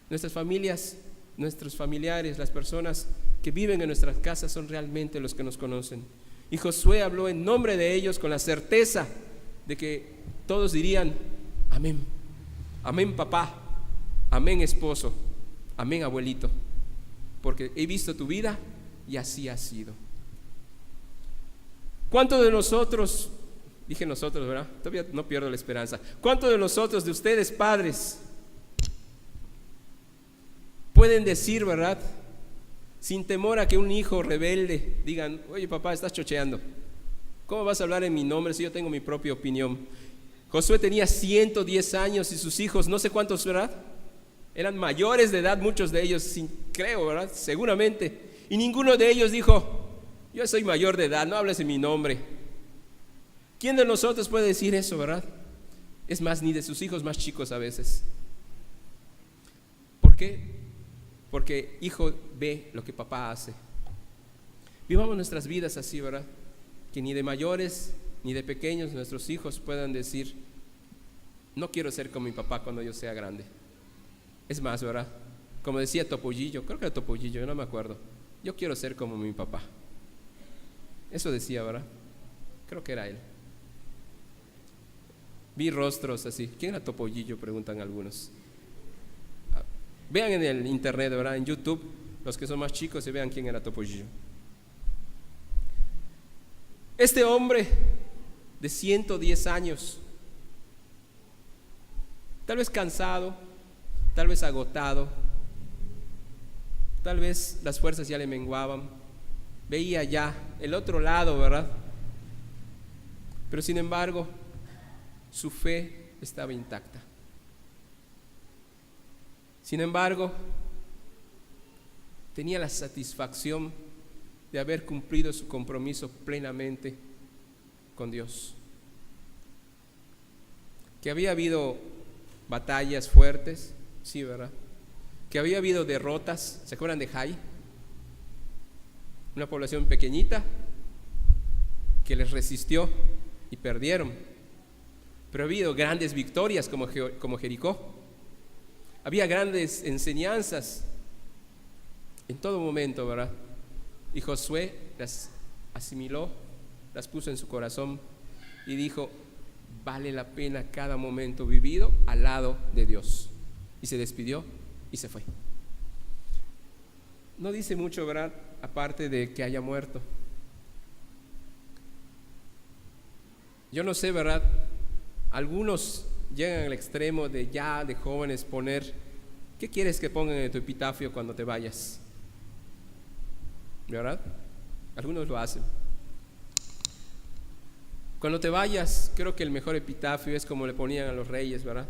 Nuestras familias, nuestros familiares, las personas que viven en nuestras casas son realmente los que nos conocen. Y Josué habló en nombre de ellos con la certeza de que todos dirían: amén, amén papá, amén esposo, amén abuelito, porque he visto tu vida y así ha sido. ¿Cuántos de nosotros, dije nosotros, ¿verdad? Todavía no pierdo la esperanza. ¿Cuántos de nosotros, de ustedes padres, pueden decir, verdad, sin temor a que un hijo rebelde digan: oye papá, estás chocheando, ¿cómo vas a hablar en mi nombre si yo tengo mi propia opinión? Josué tenía 110 años y sus hijos, no sé cuántos, ¿verdad? Eran mayores de edad, muchos de ellos, creo, ¿verdad? Seguramente. Y ninguno de ellos dijo: yo soy mayor de edad, no hables en mi nombre. ¿Quién de nosotros puede decir eso, verdad? Es más, ni de sus hijos más chicos a veces. ¿Por qué? Porque hijo ve lo que papá hace. Vivamos nuestras vidas así, ¿verdad? Que ni de mayores ni de pequeños nuestros hijos puedan decir: no quiero ser como mi papá cuando yo sea grande. Es más, ¿verdad? Como decía Topollillo, creo que era Topollillo, yo no me acuerdo: yo quiero ser como mi papá. Eso decía, ¿verdad? Creo que era él. Vi rostros así. ¿Quién era Topollillo?, preguntan algunos. Vean en el internet, ¿verdad? En YouTube, los que son más chicos, y vean quién era Topollillo. Este hombre de 110 años, tal vez cansado, tal vez agotado, tal vez las fuerzas ya le menguaban, veía ya el otro lado, ¿verdad? Pero sin embargo, su fe estaba intacta. Sin embargo, tenía la satisfacción de haber cumplido su compromiso plenamente con Dios. Que había habido batallas fuertes, sí, ¿verdad? Que había habido derrotas. ¿Se acuerdan de Jai? Una población pequeñita que les resistió y perdieron. Pero ha habido grandes victorias como Jericó. Había grandes enseñanzas en todo momento, ¿verdad? Y Josué las asimiló, las puso en su corazón y dijo: vale la pena cada momento vivido al lado de Dios. Y se despidió y se fue. No dice mucho, ¿verdad? Aparte de que haya muerto. Yo no sé, ¿verdad? Algunos llegan al extremo de ya de jóvenes poner: ¿qué quieres que pongan en tu epitafio cuando te vayas? ¿Verdad? Algunos lo hacen. Cuando te vayas, creo que el mejor epitafio es como le ponían a los reyes, ¿verdad?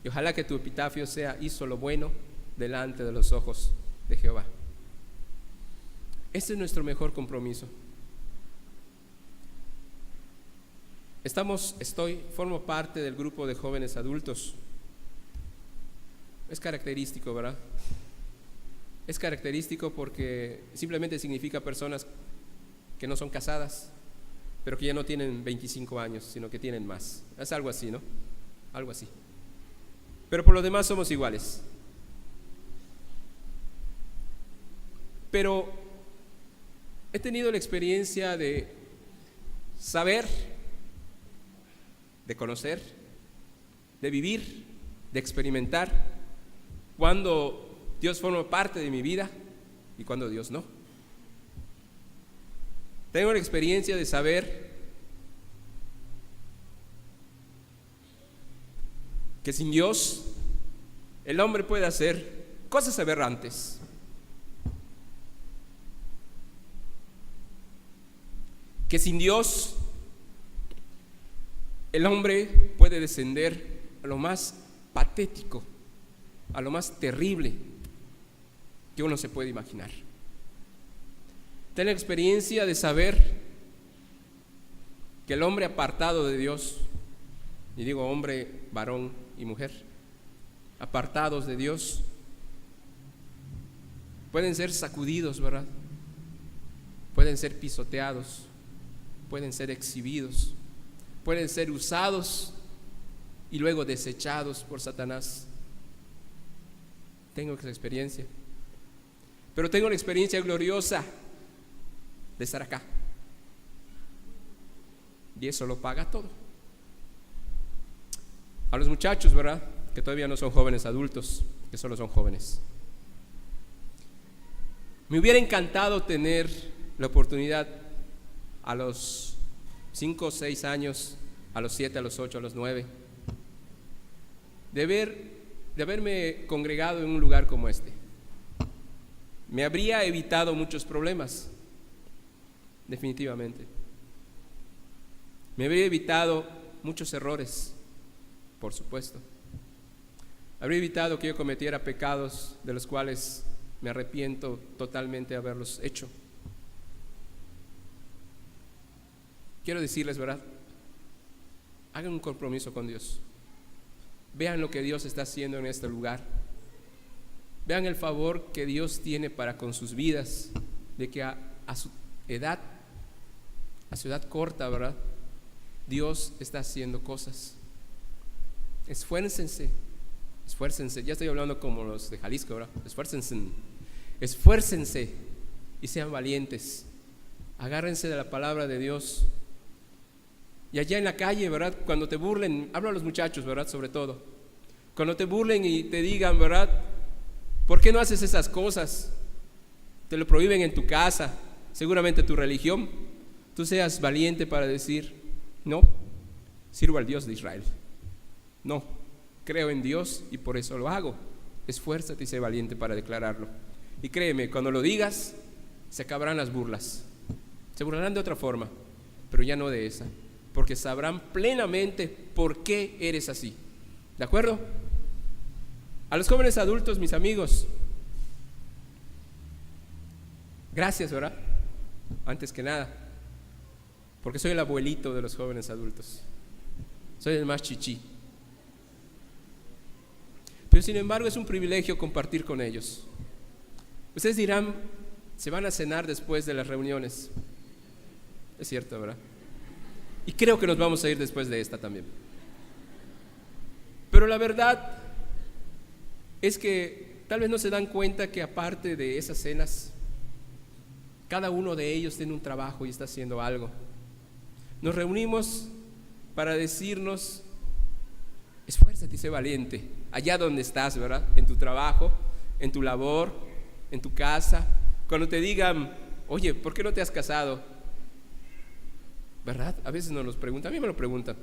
Y ojalá que tu epitafio sea: hizo lo bueno delante de los ojos de Jehová. Ese es nuestro mejor compromiso. Formo parte del grupo de jóvenes adultos. Es característico, ¿verdad? Es característico porque simplemente significa personas que no son casadas, pero que ya no tienen 25 años, sino que tienen más. Es algo así, ¿no? Algo así. Pero por lo demás somos iguales. Pero he tenido la experiencia de saber, de conocer, de vivir, de experimentar cuando Dios forma parte de mi vida y cuando Dios no. Tengo la experiencia de saber que sin Dios el hombre puede hacer cosas aberrantes. Que sin Dios el hombre puede descender a lo más patético, a lo más terrible que uno se puede imaginar. Tengo la experiencia de saber que el hombre apartado de Dios, y digo hombre, varón y mujer, apartados de Dios, pueden ser sacudidos, ¿verdad? Pueden ser pisoteados, pueden ser exhibidos, pueden ser usados y luego desechados por Satanás. Tengo esa experiencia. Pero tengo la experiencia gloriosa de estar acá. Y eso lo paga todo. A los muchachos, ¿verdad? Que todavía no son jóvenes adultos, que solo son jóvenes. Me hubiera encantado tener la oportunidad a los 5 o 6 años, a los 7, a los 8, a los 9, de haberme congregado en un lugar como este. Me habría evitado muchos problemas, definitivamente. Me habría evitado muchos errores, por supuesto. Habría evitado que yo cometiera pecados de los cuales me arrepiento totalmente de haberlos hecho. Quiero decirles, ¿verdad? Hagan un compromiso con Dios. Vean lo que Dios está haciendo en este lugar. Vean el favor que Dios tiene para con sus vidas, de que a su edad corta, ¿verdad? Dios está haciendo cosas. Esfuércense. Ya estoy hablando como los de Jalisco, ¿verdad? Esfuércense y sean valientes. Agárrense de la palabra de Dios. Y allá en la calle, ¿verdad? Cuando te burlen, hablo a los muchachos, ¿verdad? Sobre todo. Cuando te burlen y te digan, ¿verdad? ¿Por qué no haces esas cosas? Te lo prohíben en tu casa, seguramente tu religión. Tú seas valiente para decir: no, sirvo al Dios de Israel. No, creo en Dios y por eso lo hago. Esfuérzate y sé valiente para declararlo. Y créeme, cuando lo digas, se acabarán las burlas. Se burlarán de otra forma, pero ya no de esa, porque sabrán plenamente por qué eres así. ¿De acuerdo? A los jóvenes adultos, mis amigos, Gracias, ¿verdad? Antes que nada, porque soy el abuelito de los jóvenes adultos. Soy el más chichi. Pero sin embargo es un privilegio compartir con ellos. Ustedes dirán, se van a cenar después de las reuniones. Es cierto, ¿verdad? Y creo que nos vamos a ir después de esta también. Pero la verdad es que tal vez no se dan cuenta que aparte de esas cenas, cada uno de ellos tiene un trabajo y está haciendo algo. Nos reunimos para decirnos: esfuérzate y sé valiente, allá donde estás, ¿verdad? En tu trabajo, en tu labor, en tu casa. Cuando te digan: oye, ¿por qué no te has casado? ¿Verdad? A veces nos lo preguntan, a mí me lo preguntan.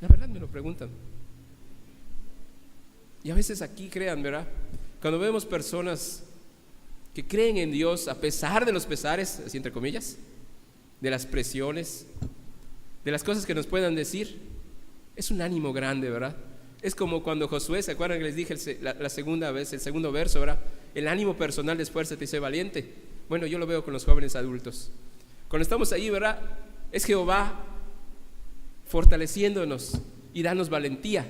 La verdad me lo preguntan. Y a veces aquí, crean, ¿verdad? Cuando vemos personas que creen en Dios a pesar de los pesares, así entre comillas, de las presiones, de las cosas que nos puedan decir, es un ánimo grande, ¿verdad? Es como cuando Josué, ¿se acuerdan que les dije la segunda vez, el segundo verso, ¿verdad? El ánimo personal de esfuérzate y sé valiente. Bueno, yo lo veo con los jóvenes adultos. Cuando estamos ahí, ¿verdad? Es Jehová fortaleciéndonos y dándonos valentía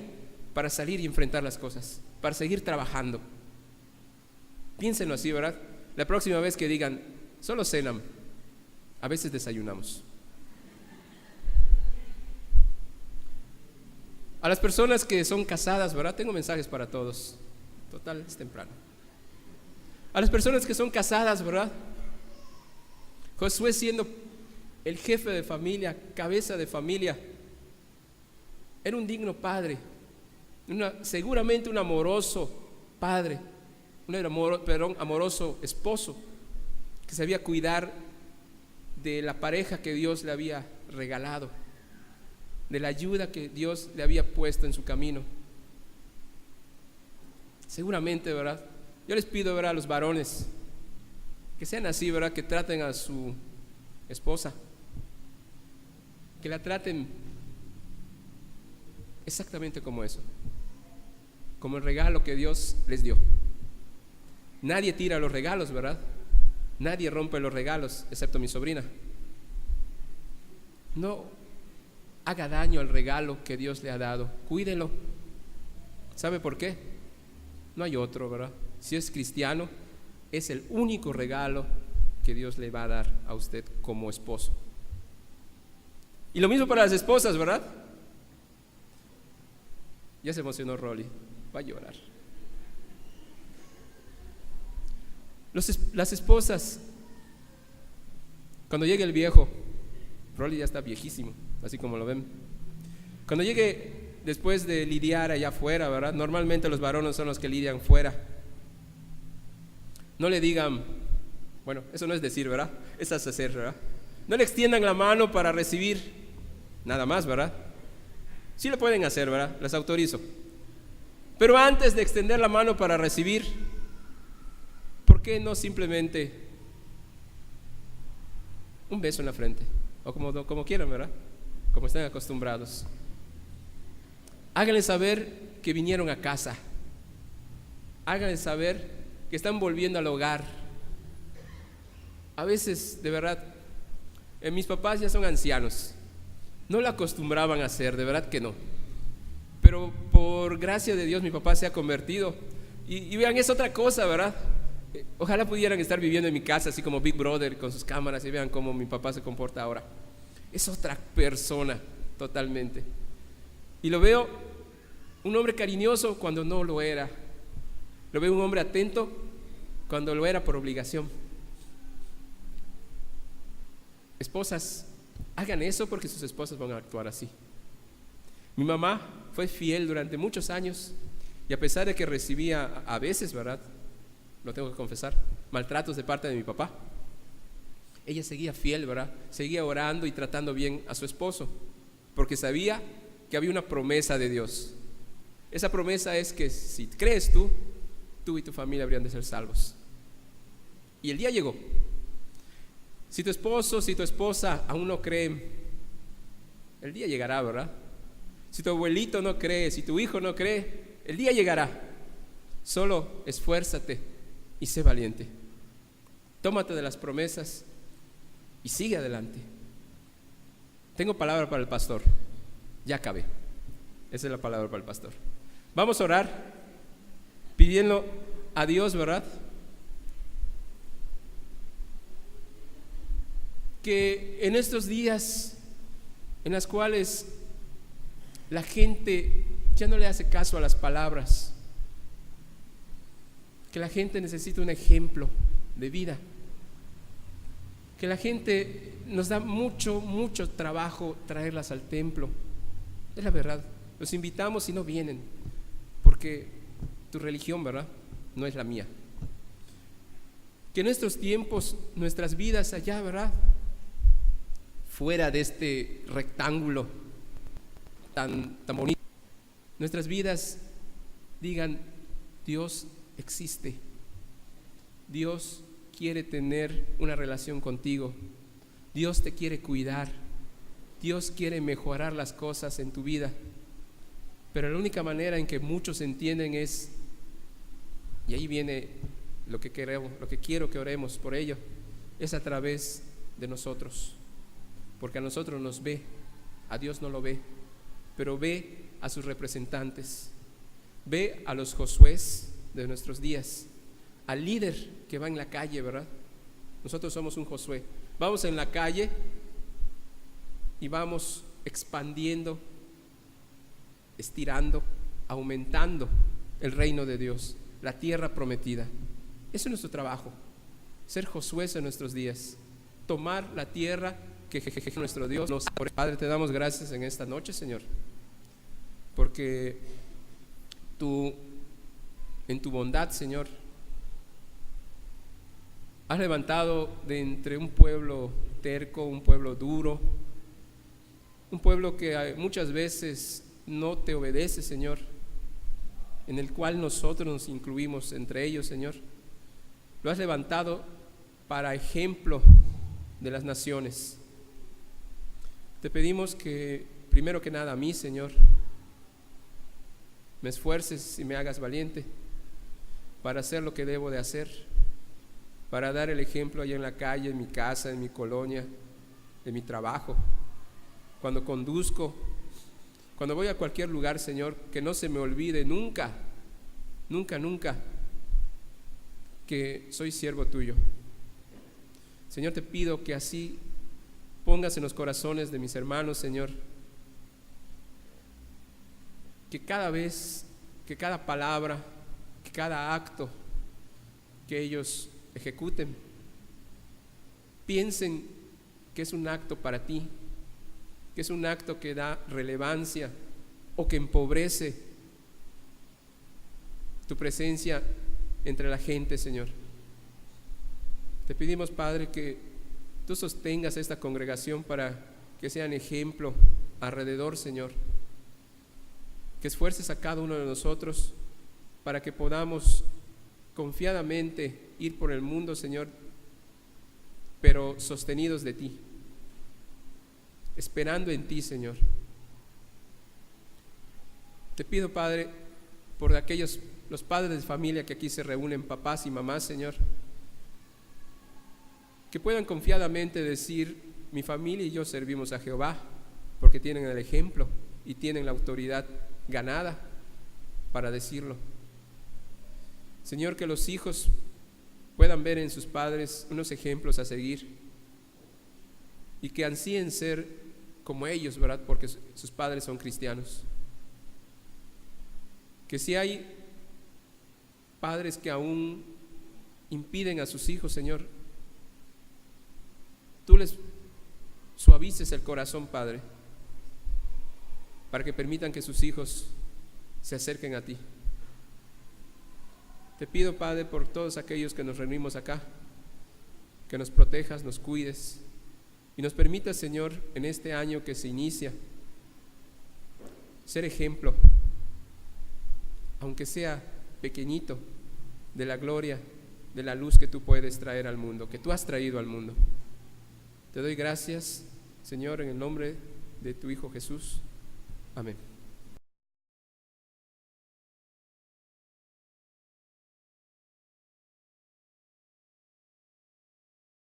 para salir y enfrentar las cosas, para seguir trabajando. Piénsenlo así, ¿verdad? La próxima vez que digan, solo cenan, a veces desayunamos. A las personas que son casadas, ¿verdad? Tengo mensajes para todos. Total, es temprano. A las personas que son casadas, ¿verdad? Josué, siendo el jefe de familia, cabeza de familia, era un digno padre, seguramente un amoroso padre, un amoroso esposo que sabía cuidar de la pareja que Dios le había regalado, de la ayuda que Dios le había puesto en su camino. Seguramente, ¿verdad? Yo les pido, ¿verdad?, a los varones que sean así, ¿verdad?, que traten a su esposa, que la traten exactamente como eso, como el regalo que Dios les dio. Nadie tira los regalos, ¿verdad? Nadie rompe los regalos, excepto mi sobrina. No haga daño al regalo que Dios le ha dado, cuídelo. ¿Sabe por qué? No hay otro, ¿verdad? Si es cristiano, es el único regalo que Dios le va a dar a usted como esposo. Y lo mismo para las esposas, ¿verdad? Ya se emocionó Rolly, va a llorar. Las esposas, cuando llegue el viejo, Rolly ya está viejísimo, así como lo ven. Cuando llegue después de lidiar allá afuera, ¿verdad? Normalmente los varones son los que lidian fuera. No le digan, bueno, eso no es decir, ¿verdad? Es hacer, ¿verdad? No le extiendan la mano para recibir nada más, ¿verdad? Sí lo pueden hacer, ¿verdad? Les autorizo. Pero antes de extender la mano para recibir, ¿por qué no simplemente un beso en la frente? O como quieran, ¿verdad? Como estén acostumbrados. Háganle saber que vinieron a casa. Háganle saber que están volviendo al hogar. A veces, de verdad, mis papás ya son ancianos. No lo acostumbraban a hacer, de verdad que no. Pero por gracia de Dios mi papá se ha convertido. Y vean, es otra cosa, ¿verdad? Ojalá pudieran estar viviendo en mi casa así como Big Brother con sus cámaras y vean cómo mi papá se comporta ahora. Es otra persona totalmente. Y lo veo un hombre cariñoso cuando no lo era. Lo veo un hombre atento cuando lo era por obligación. Esposas, hagan eso porque sus esposas van a actuar así. Mi mamá fue fiel durante muchos años y a pesar de que recibía a veces, ¿verdad?, lo tengo que confesar, maltratos de parte de mi papá, ella seguía fiel, ¿verdad? Seguía orando y tratando bien a su esposo porque sabía que había una promesa de Dios. Esa promesa es que si crees tú y tu familia habrían de ser salvos. Y el día llegó. Si tu esposo, si tu esposa aún no creen, el día llegará, ¿verdad? Si tu abuelito no cree, si tu hijo no cree, el día llegará. Solo esfuérzate y sé valiente. tómate de las promesas y sigue adelante. Tengo palabra para el pastor. Ya acabé. Esa es la palabra para el pastor. Vamos a orar pidiendo a Dios, ¿verdad?, que en estos días en los cuales la gente ya no le hace caso a las palabras, que la gente necesita un ejemplo de vida, que la gente nos da mucho trabajo traerlas al templo. Es la verdad, los invitamos y no vienen porque tu religión, ¿verdad?, no es la mía. Que en estos tiempos nuestras vidas allá, ¿verdad?, fuera de este rectángulo tan bonito, nuestras vidas digan: Dios existe, Dios quiere tener una relación contigo, Dios te quiere cuidar, Dios quiere mejorar las cosas en tu vida. Pero la única manera en que muchos entienden es, y ahí viene lo que queremos, lo que quiero que oremos por ello, es a través de nosotros. Porque a nosotros nos ve, a Dios no lo ve, pero ve a sus representantes, ve a los Josués de nuestros días, al líder que va en la calle, ¿verdad? Nosotros somos un Josué. Vamos en la calle y vamos expandiendo, estirando, aumentando el reino de Dios, la tierra prometida. Ese es nuestro trabajo, ser Josués en nuestros días, tomar la tierra que nuestro Dios nos... Padre, te damos gracias en esta noche, Señor, porque tú, en tu bondad, Señor, has levantado de entre un pueblo terco, un pueblo duro, un pueblo que muchas veces no te obedece, Señor, en el cual nosotros nos incluimos entre ellos, Señor. Lo has levantado para ejemplo de las naciones. Te pedimos que, primero que nada, a mí, Señor, me esfuerces y me hagas valiente para hacer lo que debo de hacer, para dar el ejemplo allá en la calle, en mi casa, en mi colonia, en mi trabajo, cuando conduzco, cuando voy a cualquier lugar, Señor, que no se me olvide nunca que soy siervo tuyo. Señor, te pido que así pongas en los corazones de mis hermanos, Señor, que cada vez, que cada palabra, que cada acto que ellos ejecuten, piensen que es un acto para ti, que es un acto que da relevancia o que empobrece tu presencia entre la gente, Señor. Te pedimos, Padre, que tú sostengas esta congregación para que sean ejemplo alrededor, Señor. Que esfuerces a cada uno de nosotros para que podamos confiadamente ir por el mundo, Señor, pero sostenidos de ti, esperando en ti, Señor. Te pido, Padre, por los padres de familia que aquí se reúnen, papás y mamás, Señor, que puedan confiadamente decir: mi familia y yo servimos a Jehová, porque tienen el ejemplo y tienen la autoridad ganada para decirlo. Señor, que los hijos puedan ver en sus padres unos ejemplos a seguir y que ansíen ser como ellos, ¿verdad?, porque sus padres son cristianos. Que si hay padres que aún impiden a sus hijos, Señor, tú les suavices el corazón, Padre, para que permitan que sus hijos se acerquen a ti. Te pido, Padre, por todos aquellos que nos reunimos acá, que nos protejas, nos cuides y nos permitas, Señor, en este año que se inicia, ser ejemplo, aunque sea pequeñito, de la gloria, de la luz que tú puedes traer al mundo, que tú has traído al mundo. Te doy gracias, Señor, en el nombre de tu Hijo Jesús. Amén.